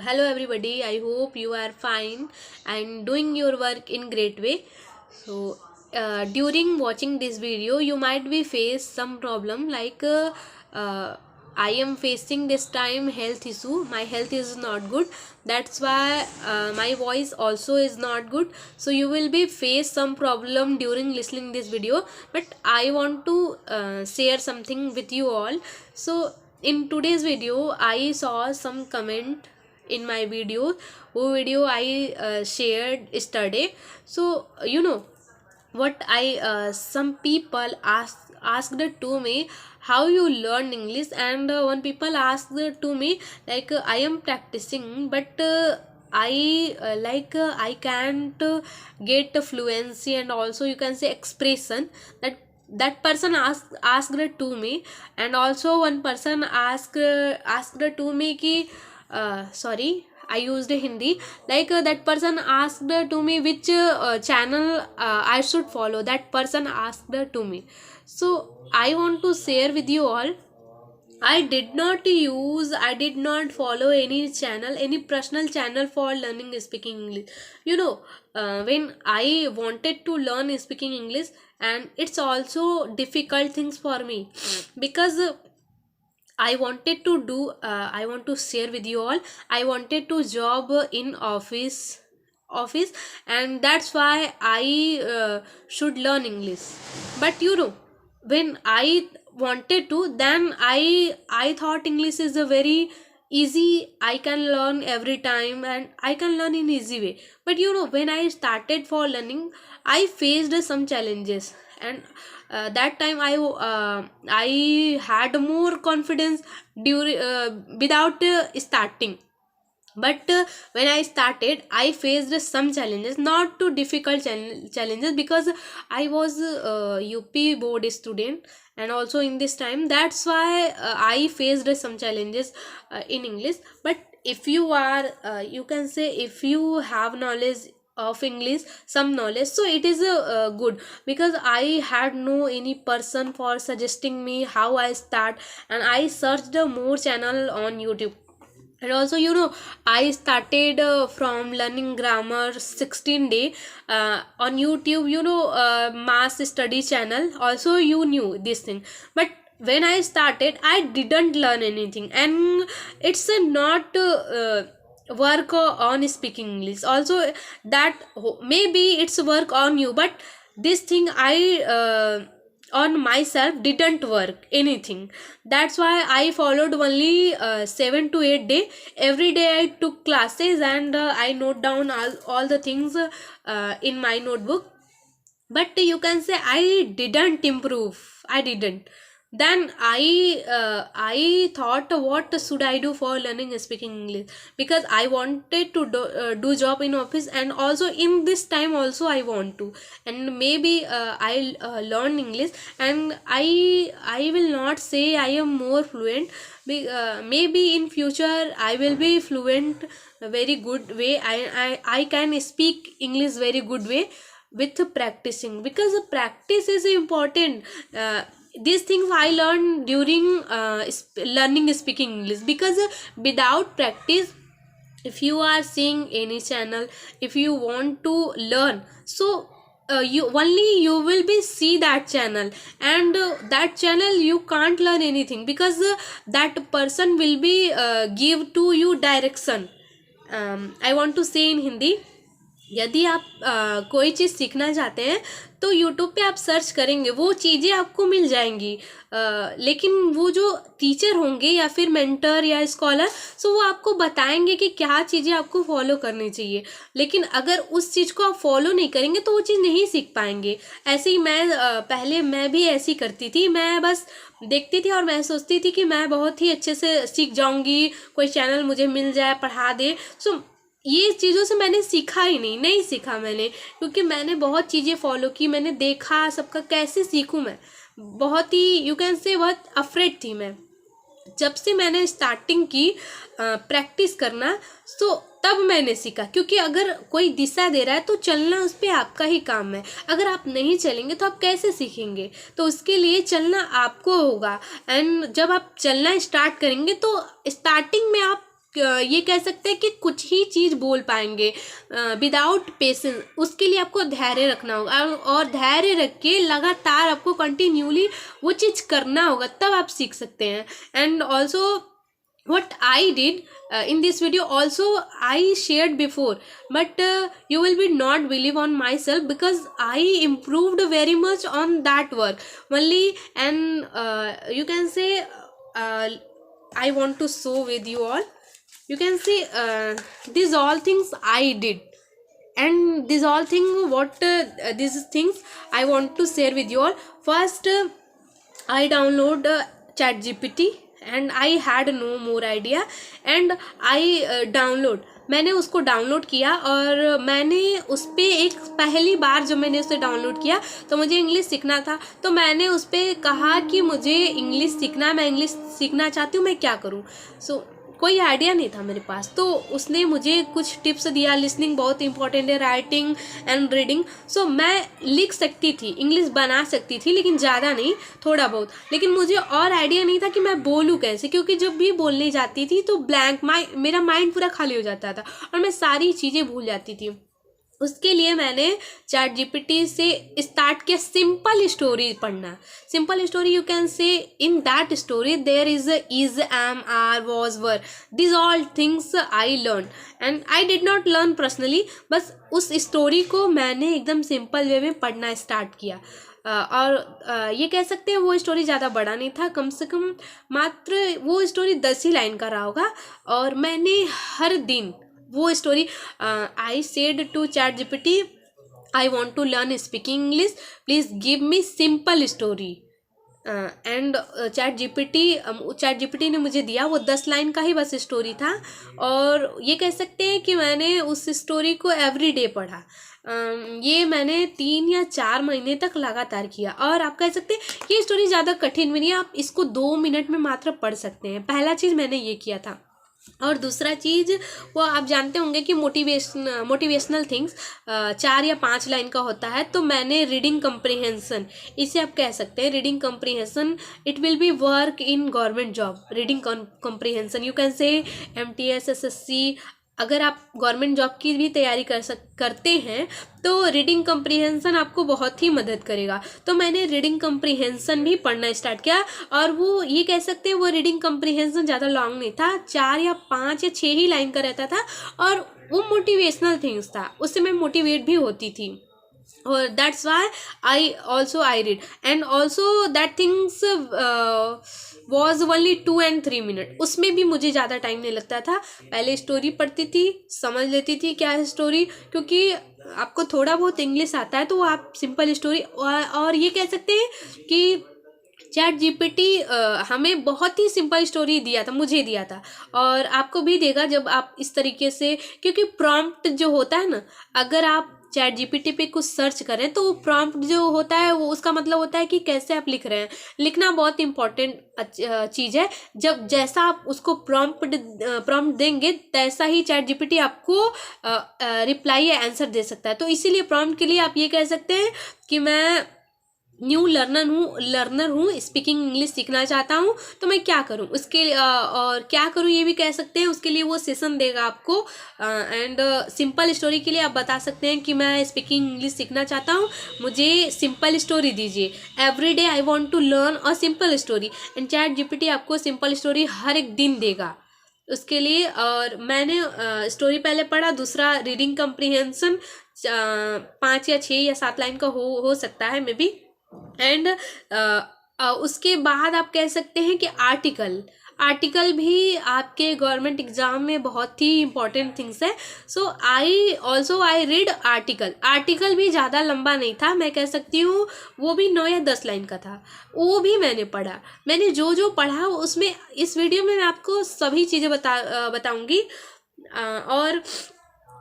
hello everybody. I hope you are fine and doing your work in great way. During watching this video, you might be face some problem uh, I am facing this time health issue. My health is not good. That's why my voice also is not good. So you will be face some problem during listening this video. But I want to share something with you all. So in today's video I saw some comment in my video I shared yesterday. So what I some people asked to me, how you learn English, and one people asked to me I am practicing, but I can't get fluency, and also you can say expression. That person asked to me. And also one person asked to me ki sorry, I used Hindi. That person asked to me which channel I should follow. That person asked to me. So I want to share with you all. I did not follow any channel, any personal channel for learning speaking English. When I wanted to learn speaking English, and it's also difficult things for me, because I want to share with you all. I wanted to job in office, and that's why I should learn English. But when I wanted to, then I thought English is a very easy. I can learn every time, and I can learn in easy way. But when I started for learning, I faced some challenges. And that time I had more confidence during without starting. But when I started, I faced some challenges, not too difficult challenges, because I was UP board student. And also in this time, that's why I faced some challenges in English. But if you are you can say, if you have knowledge of English, some knowledge, so it is good, because I had no any person for suggesting me how I start. And I searched more channel on YouTube. And also I started from learning grammar 16 day on YouTube. Mass study channel also, you knew this thing. But when I started, I didn't learn anything. And it's not work on speaking English also. That maybe it's work on you, but this thing I on myself didn't work anything. That's why I followed only 7 to 8 day. Every day I took classes, and I note down all the things in my notebook. But you can say I didn't improve. I didn't. Then I thought, what should I do for learning speaking English, because I wanted to do job in office, and also in this time also I want to. And maybe I'll learn English, and I will not say I am more fluent. Maybe in future I will be fluent very good way. I can speak English very good way with practicing, because practice is important. These things I learned during learning speaking English, because without practice, if you are seeing any channel, if you want to learn, so you will be see that channel. And that channel you can't learn anything, because that person will be give to you direction. I want to say in Hindi, यदि आप कोई चीज़ सीखना चाहते हैं, तो YouTube पे आप search करेंगे, वो चीज़ें आपको मिल जाएंगी। लेकिन वो जो टीचर होंगे या फिर मेंटर या स्कॉलर, सो वो आपको बताएंगे कि क्या चीज़ें आपको फॉलो करनी चाहिए। लेकिन अगर उस चीज़ को आप फॉलो नहीं करेंगे, तो वो चीज़ नहीं सीख पाएंगे। ऐसे ही मैं पहले मैं भी ऐसी करती थी। मैं बस देखती थी और मैं सोचती थी कि मैं बहुत ही अच्छे से सीख जाऊंगी, कोई चैनल मुझे मिल जाए, पढ़ा दे। सो ये चीज़ों से मैंने सीखा ही नहीं सीखा मैंने, क्योंकि मैंने बहुत चीज़ें फॉलो की, मैंने देखा सबका, कैसे सीखूं मैं। बहुत ही यू कैन से बहुत अफ्रेड थी मैं। जब से मैंने स्टार्टिंग की प्रैक्टिस करना, तो तब मैंने सीखा। क्योंकि अगर कोई दिशा दे रहा है, तो चलना उस पर आपका ही काम है। अगर आप नहीं चलेंगे तो आप कैसे सीखेंगे? तो उसके लिए चलना आपको होगा। एंड जब आप चलना स्टार्ट करेंगे, तो स्टार्टिंग में आप ये कह सकते हैं कि कुछ ही चीज़ बोल पाएंगे विदाउट पेशेंस। उसके लिए आपको धैर्य रखना होगा और धैर्य रख के लगातार आपको कंटिन्यूली वो चीज़ करना होगा, तब आप सीख सकते हैं। And also what I did in this video also I shared before, but you will be not believe on myself because I improved very much on that work only. And you can say I want to show with you all. You can see these all things I did, and these all things what these things I want to share with you all. First I download ChatGPT and I had no more idea, and I मैंने उसको download किया और मैंने उस पर एक पहली बार जब मैंने उसे डाउनलोड किया तो मुझे इंग्लिश सीखना था, तो मैंने उस पर कहा कि मुझे इंग्लिश सीखना है, मैं इंग्लिश सीखना चाहती हूँ, मैं क्या करूँ। सो कोई आइडिया नहीं था मेरे पास, तो उसने मुझे कुछ टिप्स दिया। लिसनिंग बहुत इंपॉर्टेंट है, राइटिंग एंड रीडिंग। सो मैं लिख सकती थी, इंग्लिश बना सकती थी, लेकिन ज़्यादा नहीं, थोड़ा बहुत। लेकिन मुझे और आइडिया नहीं था कि मैं बोलूँ कैसे, क्योंकि जब भी बोलने जाती थी तो ब्लैंक मेरा माइंड पूरा खाली हो जाता था और मैं सारी चीज़ें भूल जाती थी। उसके लिए मैंने चैट जीपीटी से स्टार्ट किया सिंपल स्टोरी पढ़ना। Simple story you can say in that story there is am are was were, this all things I learn and I did not learn personally. बस उस स्टोरी को मैंने एकदम simple way में पढ़ना start किया। और ये कह सकते हैं वो स्टोरी ज़्यादा बड़ा नहीं था, कम से कम मात्र वो स्टोरी 10 ही लाइन का रहा होगा। और मैंने हर दिन वो story I said to ChatGPT I want to learn speaking English, please give me simple story. And ChatGPT ने मुझे दिया, वो 10 लाइन का ही बस स्टोरी था। और ये कह सकते हैं कि मैंने उस स्टोरी को एवरी डे पढ़ा। ये मैंने 3 या 4 महीने तक लगातार किया। और आप कह सकते हैं ये स्टोरी ज़्यादा कठिन भी नहीं है, आप इसको 2 मिनट में मात्र पढ़ सकते हैं। पहला चीज़ मैंने ये किया था। और दूसरा चीज़ वो आप जानते होंगे कि मोटिवेशनल थिंग्स 4 या 5 लाइन का होता है, तो मैंने रीडिंग कम्प्रीहेंसन, इसे आप कह सकते हैं reading comprehension, it will be work in government job. Reading comprehension you can से MTS SSC, अगर आप गवर्नमेंट जॉब की भी तैयारी करते हैं तो रीडिंग कम्प्रीहेंसन आपको बहुत ही मदद करेगा। तो मैंने रीडिंग कम्प्रीहेंसन भी पढ़ना स्टार्ट किया। और वो ये कह सकते हैं वो रीडिंग कम्प्रीहेंसन ज़्यादा लॉन्ग नहीं था, 4 या 5 या 6 ही लाइन का रहता था। और वो मोटिवेशनल थिंग्स था, उससे मैं मोटिवेट भी होती थी। और that's why I read and also that things was only 2 and 3 minute. उसमें भी मुझे ज़्यादा टाइम नहीं लगता था। पहले स्टोरी पढ़ती थी, समझ लेती थी क्या है स्टोरी, क्योंकि आपको थोड़ा बहुत इंग्लिश आता है तो आप सिंपल स्टोरी। और ये कह सकते हैं कि चैट जीपीटी हमें बहुत ही सिंपल स्टोरी दिया था, मुझे दिया था, और आपको भी देगा जब आप इस तरीके से। क्योंकि प्रॉम्प्ट जो होता है ना, अगर आप चैट जीपीटी पे कुछ सर्च करें तो प्रॉम्प्ट जो होता है वो उसका मतलब होता है कि कैसे आप लिख रहे हैं। लिखना बहुत इंपॉर्टेंट चीज़ है। जब जैसा आप उसको प्रॉम्प्ट देंगे तैसा ही चैट जीपीटी आपको रिप्लाई या आंसर दे सकता है। तो इसीलिए प्रॉम्प्ट के लिए आप ये कह सकते हैं कि मैं न्यू लर्नर हूँ, स्पीकिंग इंग्लिश सीखना चाहता हूँ, तो मैं क्या करूँ उसके और क्या करूँ ये भी कह सकते हैं। उसके लिए वो सेशन देगा आपको। एंड सिंपल स्टोरी के लिए आप बता सकते हैं कि मैं स्पीकिंग इंग्लिश सीखना चाहता हूँ, मुझे सिंपल स्टोरी दीजिए। Every day I want to learn a simple story, and ChatGPT आपको सिंपल स्टोरी हर एक दिन देगा उसके लिए। और मैंने स्टोरी पहले पढ़ा। दूसरा रीडिंग कम्प्रीहेंसन 5 या 6 या 7 लाइन का हो सकता है मे बी। एंड उसके बाद आप कह सकते हैं कि आर्टिकल भी आपके गवर्नमेंट एग्जाम में बहुत ही इंपॉर्टेंट थिंग्स है। सो आई रीड आर्टिकल भी ज़्यादा लंबा नहीं था, मैं कह सकती हूँ वो भी 9 या 10 लाइन का था, वो भी मैंने पढ़ा। मैंने जो पढ़ा उसमें इस वीडियो में मैं आपको सभी चीज़ें बताऊँगी। और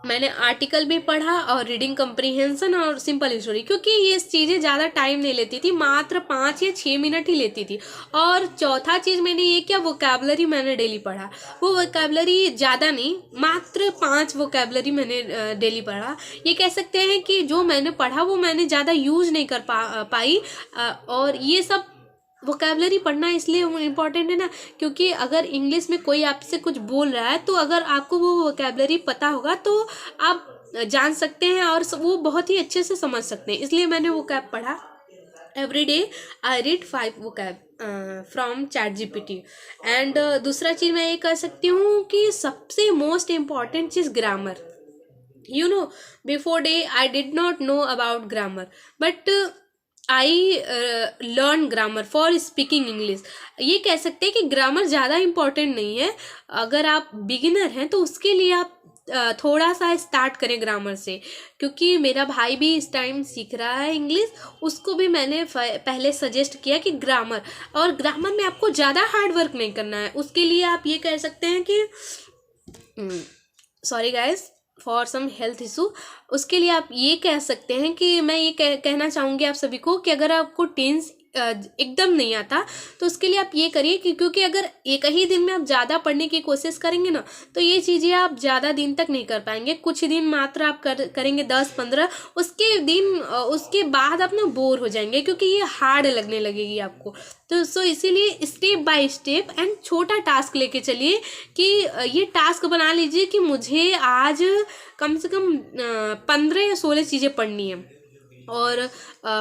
मैंने आर्टिकल भी पढ़ा और रीडिंग कम्प्रीहेंसन और सिंपल स्टोरी, क्योंकि ये चीज़ें ज़्यादा टाइम नहीं लेती थी, मात्र 5 या 6 मिनट ही लेती थी। और चौथा चीज़ मैंने ये किया, वोकैबुलरी मैंने डेली पढ़ा। वो वोकैबुलरी ज़्यादा नहीं, मात्र 5 वोकैबुलरी मैंने डेली पढ़ा। ये कह सकते हैं कि जो मैंने पढ़ा वो मैंने ज़्यादा यूज़ नहीं कर पाई। और ये सब वोकेबलरी पढ़ना इसलिए इम्पॉर्टेंट है ना, क्योंकि अगर इंग्लिश में कोई आपसे कुछ बोल रहा है तो अगर आपको वो वोकेबलरी पता होगा तो आप जान सकते हैं और वो बहुत ही अच्छे से समझ सकते हैं। इसलिए मैंने वोकैब पढ़ा। Every day I read 5 vocab from chat GPT. And दूसरा चीज़ मैं ये कह सकती हूँ कि सबसे most important cheese grammar. you know before day I did not know about grammar, but I learn grammar for speaking English। ये कह सकते हैं कि ग्रामर ज़्यादा इम्पोर्टेंट नहीं है। अगर आप बिगिनर हैं तो उसके लिए आप थोड़ा सा स्टार्ट करें ग्रामर से, क्योंकि मेरा भाई भी इस टाइम सीख रहा है इंग्लिश। उसको भी मैंने पहले सजेस्ट किया कि ग्रामर, और ग्रामर में आपको ज़्यादा हार्ड वर्क नहीं करना है। उसके लिए आप ये कह सकते हैं कि sorry guys for some health issue, उसके लिए आप ये कह सकते हैं कि मैं ये कहना चाहूँगी आप सभी को कि अगर आपको टेंस एकदम नहीं आता तो उसके लिए आप ये करिए कि क्योंकि अगर एक ही दिन में आप ज़्यादा पढ़ने की कोशिश करेंगे ना तो ये चीज़ें आप ज़्यादा दिन तक नहीं कर पाएंगे। कुछ दिन मात्र आप करेंगे 10-15, उसके बाद आप ना बोर हो जाएंगे क्योंकि ये हार्ड लगने लगेगी आपको। तो इसीलिए स्टेप बाय स्टेप एंड छोटा टास्क लेके चलिए कि ये टास्क बना लीजिए कि मुझे आज कम से कम 15 या 16 चीज़ें पढ़नी है। और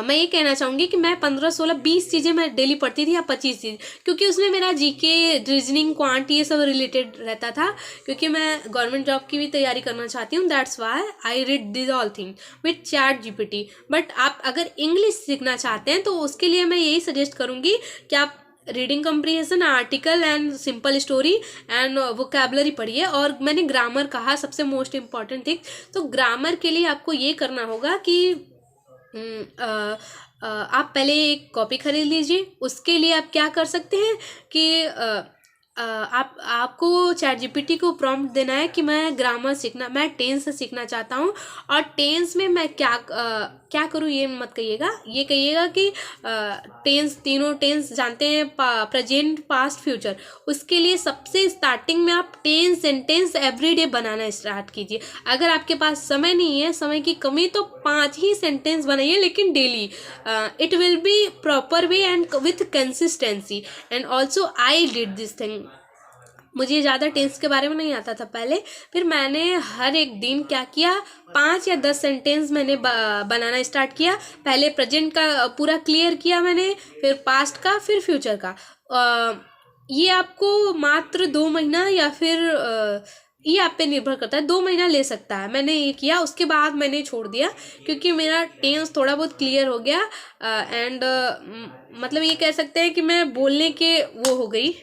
मैं ये कहना चाहूँगी कि मैं 15-16-20 चीज़ें मैं डेली पढ़ती थी या 25 चीज़, क्योंकि उसमें मेरा जीके, रीजनिंग, क्वांट ये सब रिलेटेड रहता था, क्योंकि मैं गवर्नमेंट जॉब की भी तैयारी करना चाहती हूँ। That's why I read this all thing with chat GPT. But आप अगर इंग्लिश सीखना चाहते हैं तो उसके लिए मैं यही सजेस्ट करूँगी कि आप reading comprehension, article and simple story and vocabulary पढ़िए। और मैंने ग्रामर कहा सबसे मोस्ट इम्पॉर्टेंट थिंग, तो ग्रामर के लिए आपको ये करना होगा कि आप पहले एक कॉपी खरीद लीजिए। उसके लिए आप क्या कर सकते हैं कि आपको चैट जीपीटी को प्रॉम्प्ट देना है कि मैं टेंस सीखना चाहता हूँ और टेंस में मैं क्या करूँ। ये मत कहिएगा, ये कहिएगा कि तीनों टेंस जानते हैं, प्रेजेंट, पास्ट, फ्यूचर। उसके लिए सबसे स्टार्टिंग में आप सेंटेंस एवरीडे बनाना स्टार्ट कीजिए। अगर आपके पास समय नहीं है, समय की कमी, तो 5 ही सेंटेंस बनाइए, लेकिन daily. It will be proper way and with consistency. And also I did this thing. मुझे ज़्यादा टेंस के बारे में नहीं आता था पहले, फिर मैंने हर एक दिन क्या किया, 5 या 10 सेंटेंस मैंने बनाना स्टार्ट किया। पहले प्रेजेंट का पूरा क्लियर किया मैंने, फिर पास्ट का, फिर फ्यूचर का। ये आपको मात्र 2 महीना या फिर ये आप पे निर्भर करता है, 2 महीना ले सकता है। मैंने ये किया, उसके बाद मैंने छोड़ दिया क्योंकि मेरा टेंस थोड़ा बहुत क्लियर हो गया। एंड मतलब ये कह सकते हैं कि मैं बोलने के वो हो गई।